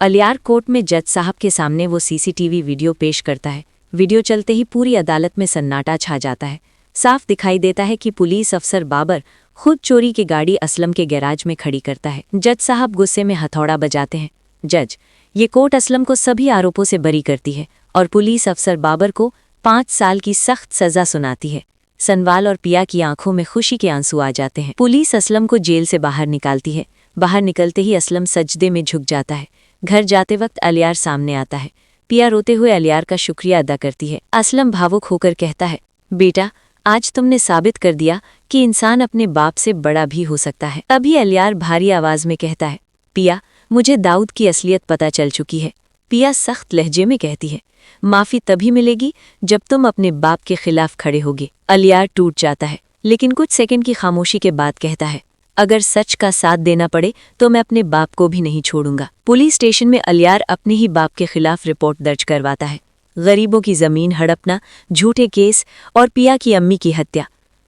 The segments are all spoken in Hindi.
अलियार कोर्ट में जज साहब के सामने वो सीसीटीवी वीडियो पेश करता है। वीडियो चलते ही पूरी अदालत में सन्नाटा छा जाता है। साफ दिखाई देता है कि पुलिस अफसर बाबर खुद चोरी की गाड़ी असलम के गैराज में खड़ी करता है। जज साहब गुस्से में हथौड़ा बजाते हैं। जज, ये कोर्ट असलम को सभी आरोपों से बरी करती है और पुलिस अफसर बाबर को 5 साल की सख्त सजा सुनाती है। सनवाल और पिया की आंखों में खुशी के आंसू आ जाते हैं। पुलिस असलम को जेल से बाहर निकालती है। बाहर निकलते ही असलम सजदे में झुक जाता है। घर जाते वक्त अलियार सामने आता है। पिया रोते हुए अलियार का शुक्रिया अदा करती है। असलम भावुक होकर कहता है, बेटा, आज तुमने साबित कर दिया कि इंसान अपने बाप से बड़ा भी हो सकता है। तभी अलियार भारी आवाज में कहता है, पिया, मुझे दाऊद की असलियत पता चल चुकी है। पिया सख्त लहजे में कहती है, माफी तभी मिलेगी जब तुम अपने बाप के खिलाफ खड़े होगे। अलियार टूट जाता है, लेकिन कुछ सेकंड की खामोशी के बाद कहता है, अगर सच का साथ देना पड़े तो मैं अपने बाप को भी नहीं छोड़ूंगा। पुलिस स्टेशन में अलियार अपने ही बाप के खिलाफ रिपोर्ट दर्ज करवाता है। गरीबों की जमीन हड़पना, झूठे केस और पिया की अम्मी की हत्या।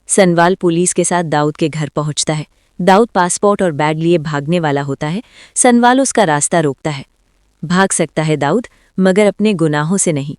सनवाल पुलिस के साथ दाऊद के घर पहुंचता है। दाऊद पासपोर्ट और बैग लिए भागने वाला होता है। सनवाल उसका रास्ता रोकता है। भाग सकता है दाऊद, मगर अपने गुनाहों से नहीं।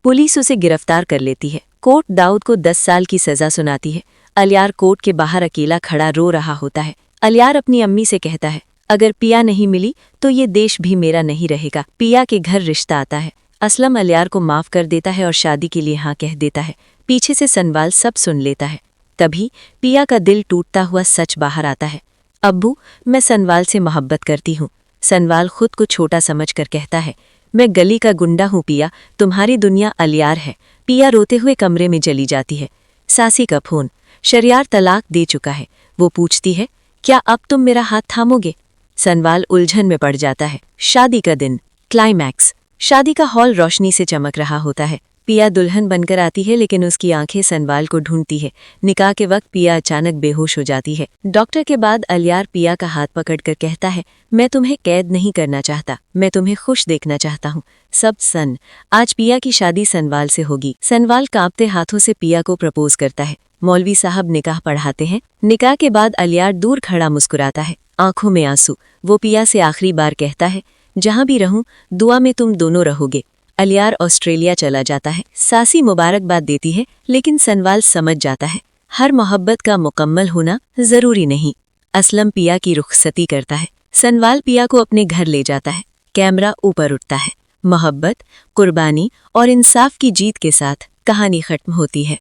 पुलिस उसे गिरफ्तार कर लेती है। कोर्ट दाऊद को 10 साल की सजा सुनाती है। अलियार कोर्ट के बाहर अकेला खड़ा रो रहा होता है। अलियार अपनी अम्मी से कहता है, अगर पिया नहीं मिली तो ये देश भी मेरा नहीं रहेगा। पिया के घर रिश्ता आता है। असलम अलियार को माफ कर देता है और शादी के लिए हाँ कह देता है। पीछे से सनवाल सब सुन लेता है। तभी पिया का दिल टूटता हुआ सच बाहर आता है। अब्बू, मैं सनवाल से मोहब्बत करती हूँ। सनवाल खुद को छोटा समझकर कहता है, मैं गली का गुंडा हूँ पिया, तुम्हारी दुनिया अलियार है। पिया रोते हुए कमरे में चली जाती है। सासी का फोन। शरियार तलाक दे चुका है। वो पूछती है, क्या अब तुम मेरा हाथ थामोगे? सनवाल उलझन में पड़ जाता है। शादी का दिन। क्लाइमैक्स। शादी का हॉल रोशनी से चमक रहा होता है। पिया दुल्हन बनकर आती है, लेकिन उसकी आंखें सनवाल को ढूंढती है। निकाह के वक्त पिया अचानक बेहोश हो जाती है। डॉक्टर के बाद अलियार पिया का हाथ पकड़कर कहता है, मैं तुम्हें कैद नहीं करना चाहता, मैं तुम्हें खुश देखना चाहता हूँ। सब सन। आज पिया की शादी सनवाल से होगी। सनवाल कांपते हाथों से पिया को प्रपोज करता है। मौलवी साहब निकाह पढ़ाते हैं। निकाह के बाद अलियार दूर खड़ा मुस्कुराता है, आंखों में आंसू। वो पिया से आखिरी बार कहता है, जहां भी रहूं दुआ में तुम दोनों रहोगे। अलियार ऑस्ट्रेलिया चला जाता है। सासी मुबारकबाद देती है, लेकिन सनवाल समझ जाता है, हर मोहब्बत का मुकम्मल होना जरूरी नहीं। असलम पिया की रुखसती करता है। सनवाल पिया को अपने घर ले जाता है। कैमरा ऊपर उठता है। मोहब्बत, कुर्बानी और इंसाफ की जीत के साथ कहानी खत्म होती है।